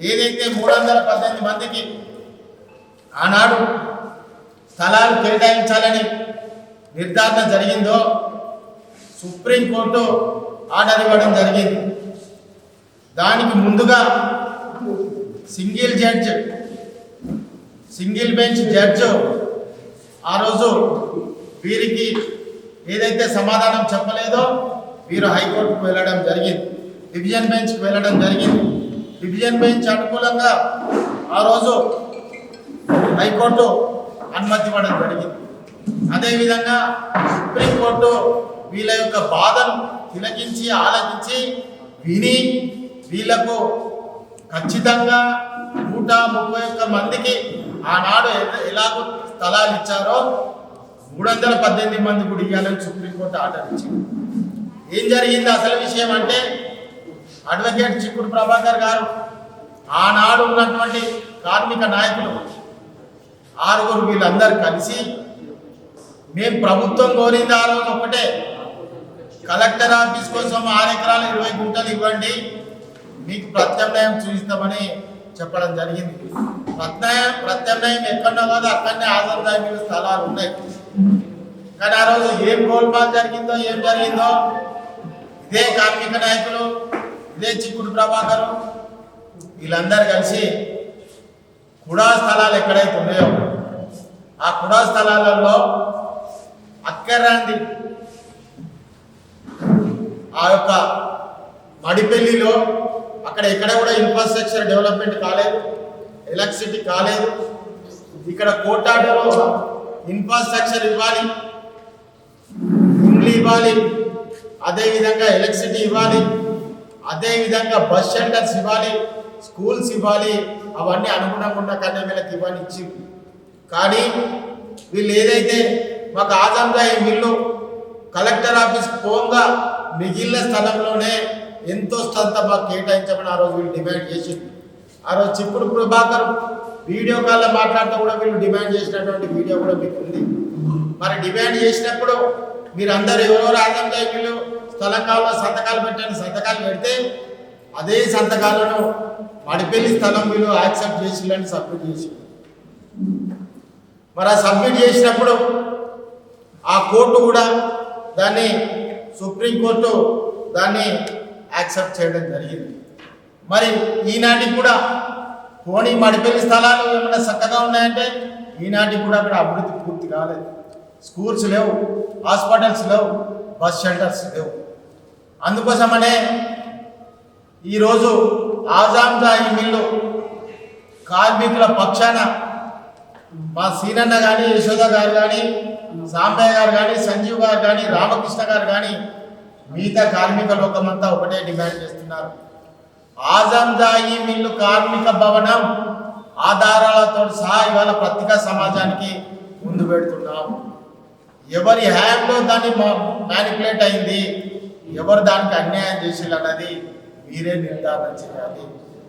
ఏదైతే 318 మందికి ఆనాడు స్థలాలు కేటాయించాలని నిర్ధారణ జరిగిందో సుప్రీంకోర్టు ఆర్డర్ ఇవ్వడం జరిగింది. దానికి ముందుగా సింగిల్ బెంచ్ జడ్జి ఆ రోజు వీరికి ఏదైతే సమాధానం చెప్పలేదో వీరు హైకోర్టుకు వెళ్ళడం జరిగింది, డివిజన్ బెంచ్కి వెళ్ళడం జరిగింది. డివిజన్ బెంచ్ అనుకూలంగా ఆ రోజు హైకోర్టు అనుమతి ఇవ్వడం జరిగింది. అదేవిధంగా సుప్రీంకోర్టు వీళ్ళ యొక్క బాధను తిలకించి ఆలకించి విని వీళ్లకు ఖచ్చితంగా 131 మందికి ఆనాడు ఎలాగో స్థలాలు ఇచ్చారో 318 మంది కూడా ఇవ్వాలని సుప్రీంకోర్టు ఆర్డర్ ఇచ్చింది. ఏం జరిగింది అసలు విషయం అంటే, అడ్వకేట్ చిక్కుడు ప్రభాకర్ గారు ఆనాడు ఉన్నటువంటి కార్మిక నాయకులు 6 వీళ్ళందరూ కలిసి మేము ప్రభుత్వం కోరింది ఆ రోజు ఒకటే, కలెక్టర్ ఆఫీస్ కోసం 6 ఎకరాలు 20 గుంటలు ఇవ్వండి, మీకు ప్రత్యామ్నాయం చూపిస్తామని చెప్పడం జరిగింది. ప్రత్యామ్నాయం ఎక్కడో కాదు అక్కడనే ఆజాదాయి మీద స్థలాలు ఉన్నాయి. కానీ ఆ రోజు ఏం గోల్మాల్ జరిగిందో ఇదే కార్మిక నాయకులు, ఇదే చిక్కుడు ప్రభాకర్ వీళ్ళందరూ కలిసి కుడా స్థలాలు ఎక్కడైతే ఉన్నాయో ఆ కుడా స్థలాలలో అక్కరాంది ఆ యొక్క మడిపెల్లిలో అక్కడ ఎక్కడ కూడా ఇన్ఫ్రాస్ట్రక్చర్ డెవలప్మెంట్ కాలేదు, ఎలక్ట్రిసిటీ కాలేదు. ఇక్కడ కోటాడలో ఇన్ఫ్రాస్ట్రక్చర్ ఇవ్వాలి, ఇండ్లు ఇవ్వాలి, అదేవిధంగా ఎలక్ట్రిసిటీ ఇవ్వాలి, అదేవిధంగా బస్ షెల్టర్స్ ఇవ్వాలి, స్కూల్స్ ఇవ్వాలి. అవన్నీ అనుగుణంగా ఉన్న కన్నా వీళ్ళకి ఇవ్వని ఇచ్చింది. కానీ వీళ్ళు ఏదైతే మాకు ఆజాందాయి మిల్లు కలెక్టర్ ఆఫీస్ పోగా మిగిలిన స్థలంలోనే ఎంతో స్థలంత మాకు కేటాయించమని ఆ రోజు వీళ్ళు డిమాండ్ చేసింది. ఆ రోజు చిక్కుడు ప్రభాకర్ వీడియో కాల్లో మాట్లాడుతూ కూడా వీళ్ళు డిమాండ్ చేసినటువంటి వీడియో కూడా మీకు ఉంది. మరి డిమాండ్ చేసినప్పుడు మీరు అందరూ ఎవరెవరు ఆజాందాయి మిల్లు స్థలం కావాలో సంతకాలు పెట్టండి, సంతకాలు పెడితే అదే సంతకాలను మడిపెల్లి స్థలం వీళ్ళు యాక్సెప్ట్ చేసిందని సబ్మిట్ చేసి, మరి ఆ సబ్మిట్ చేసినప్పుడు ఆ కోర్టు కూడా దాన్ని సుప్రీంకోర్టు దాన్ని యాక్సెప్ట్ చేయడం జరిగింది. మరి ఈనాటికి కూడా పోనీ మడిపెల్లి స్థలాలు ఏమైనా చక్కగా ఉన్నాయంటే ఈనాటికి కూడా అక్కడ అభివృద్ధి పూర్తి కాలేదు. స్కూల్స్ లేవు, హాస్పిటల్స్ లేవు, బస్ షెల్టర్స్ లేవు. అందుకోసమనే ఈరోజు ఆజాందాయి మిల్లు కార్మికుల పక్షాన మా సీనన్న కానీ, యశోద గారు కానీ, సాంబయ్య గారు కానీ, సంజీవ్ గారు కానీ, రామకృష్ణ గారు కానీ మిగతా కార్మిక లోకమంతా ఒకటే డిమాండ్ చేస్తున్నారు. ఆజాందాయి మిల్లు కార్మిక భవనం ఆధారాలతో సహా ఇవాళ పత్రికా సమాజానికి ముందు పెడుతున్నాం. ఎవరి హ్యాండ్లో దాన్ని మ్యానిపులేట్ అయింది, ఎవరు దానికి అన్యాయం చేసేది అన్నది మీరే నిర్ధారణ చేయాలి.